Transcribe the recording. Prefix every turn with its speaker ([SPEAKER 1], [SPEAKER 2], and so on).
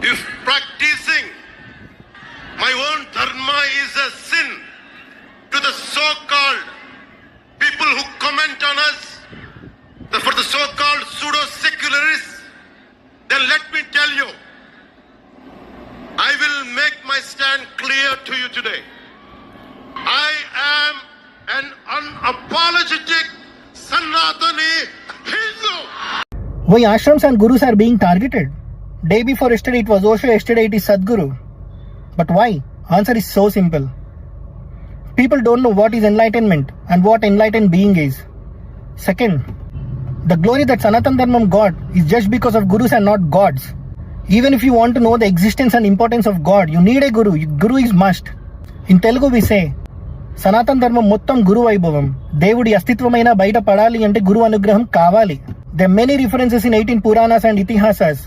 [SPEAKER 1] If practicing my own dharma is a sin to the so-called people who comment on us, for the so-called pseudo-secularists, then let me tell you, I will make my stand clear to you today. I am an unapologetic Sanatani Hindu.
[SPEAKER 2] Why ashrams and gurus are being targeted? Day before yesterday it was Osho, yesterday it is Sadhguru. But why? Answer is so simple. People don't know what is enlightenment and what enlightened being is. Second, the glory that Sanatan Dharmam got is just because of gurus and not gods. Even if you want to know the existence and importance of God, you need a guru. Guru is must. In Telugu we say, సనాతన ధర్మం మొత్తం గురు వైభవం. దేవుడి అస్తిత్వమైన బయట పడాలి అంటే గురు అనుగ్రహం కావాలి. There are many references in 18 Puranas and Itihasas